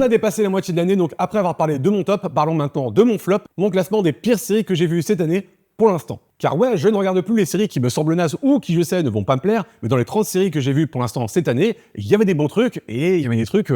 a dépassé la moitié de l'année, donc après avoir parlé de mon top, parlons maintenant de mon flop, mon classement des pires séries que j'ai vues cette année pour l'instant. Car ouais, je ne regarde plus les séries qui me semblent nazes ou qui, je sais, ne vont pas me plaire, mais dans les 30 séries que j'ai vues pour l'instant cette année, il y avait des bons trucs et il y avait des trucs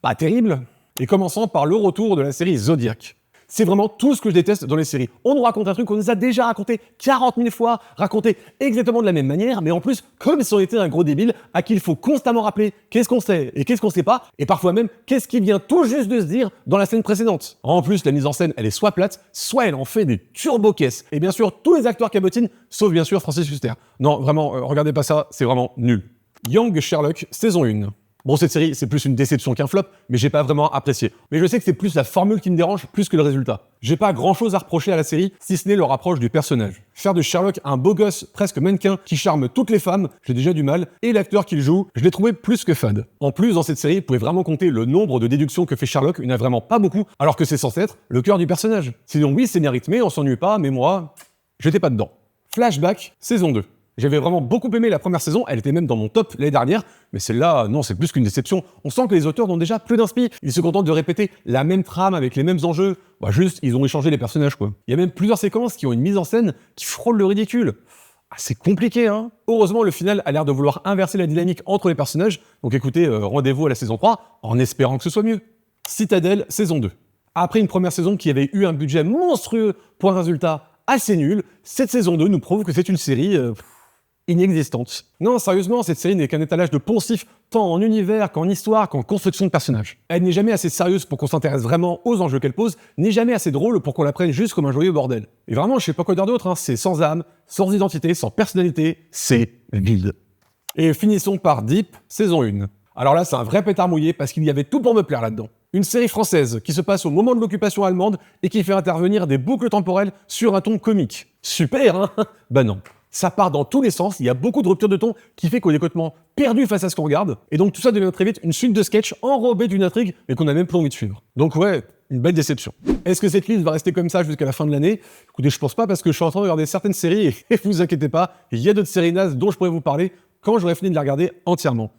pas terribles. Et commençons par le retour de la série Zodiac. C'est vraiment tout ce que je déteste dans les séries. On nous raconte un truc qu'on nous a déjà raconté 40 000 fois, raconté exactement de la même manière, mais en plus, comme si on était un gros débile, à qui il faut constamment rappeler qu'est-ce qu'on sait et qu'est-ce qu'on sait pas, et parfois même qu'est-ce qui vient tout juste de se dire dans la scène précédente. En plus, la mise en scène, elle est soit plate, soit elle en fait des turbo-caisses. Et bien sûr, tous les acteurs cabotinent, sauf bien sûr Francis Huster. Non, vraiment, regardez pas ça, c'est vraiment nul. Young Sherlock, saison 1. Bon, cette série, c'est plus une déception qu'un flop, mais j'ai pas vraiment apprécié. Mais je sais que c'est plus la formule qui me dérange, plus que le résultat. J'ai pas grand chose à reprocher à la série, si ce n'est leur approche du personnage. Faire de Sherlock un beau gosse, presque mannequin, qui charme toutes les femmes, j'ai déjà du mal, et l'acteur qui le joue, je l'ai trouvé plus que fade. En plus, dans cette série, vous pouvez vraiment compter le nombre de déductions que fait Sherlock, il n'y en a vraiment pas beaucoup, alors que c'est censé être le cœur du personnage. Sinon oui, c'est bien rythmé, on s'ennuie pas, mais moi, j'étais pas dedans. Flashback, saison 2. J'avais vraiment beaucoup aimé la première saison, elle était même dans mon top l'année dernière, mais celle-là, non, c'est plus qu'une déception. On sent que les auteurs n'ont déjà plus d'inspi, ils se contentent de répéter la même trame avec les mêmes enjeux. Bah juste, ils ont échangé les personnages, quoi. Il y a même plusieurs séquences qui ont une mise en scène qui frôle le ridicule. Ah, c'est compliqué, hein. Heureusement, le final a l'air de vouloir inverser la dynamique entre les personnages, donc écoutez, rendez-vous à la saison 3, en espérant que ce soit mieux. Citadel, saison 2. Après une première saison qui avait eu un budget monstrueux pour un résultat assez nul, cette saison 2 nous prouve que c'est une série... inexistante. Non, sérieusement, cette série n'est qu'un étalage de poncifs, tant en univers qu'en histoire qu'en construction de personnages. Elle n'est jamais assez sérieuse pour qu'on s'intéresse vraiment aux enjeux qu'elle pose, ni jamais assez drôle pour qu'on la prenne juste comme un joyeux bordel. Et vraiment, je sais pas quoi dire d'autre, hein, c'est sans âme, sans identité, sans personnalité, c'est vide. Et finissons par Deep, saison 1. Alors là, c'est un vrai pétard mouillé parce qu'il y avait tout pour me plaire là-dedans. Une série française qui se passe au moment de l'occupation allemande et qui fait intervenir des boucles temporelles sur un ton comique. Super, hein? Bah non. Ça part dans tous les sens, il y a beaucoup de ruptures de ton qui fait qu'on est complètement perdu face à ce qu'on regarde, et donc tout ça devient très vite une suite de sketchs enrobés d'une intrigue, mais qu'on n'a même plus envie de suivre. Donc ouais, une belle déception. Est-ce que cette liste va rester comme ça jusqu'à la fin de l'année? Écoutez, je pense pas parce que je suis en train de regarder certaines séries, et vous inquiétez pas, il y a d'autres séries nazes dont je pourrais vous parler quand j'aurai fini de les regarder entièrement.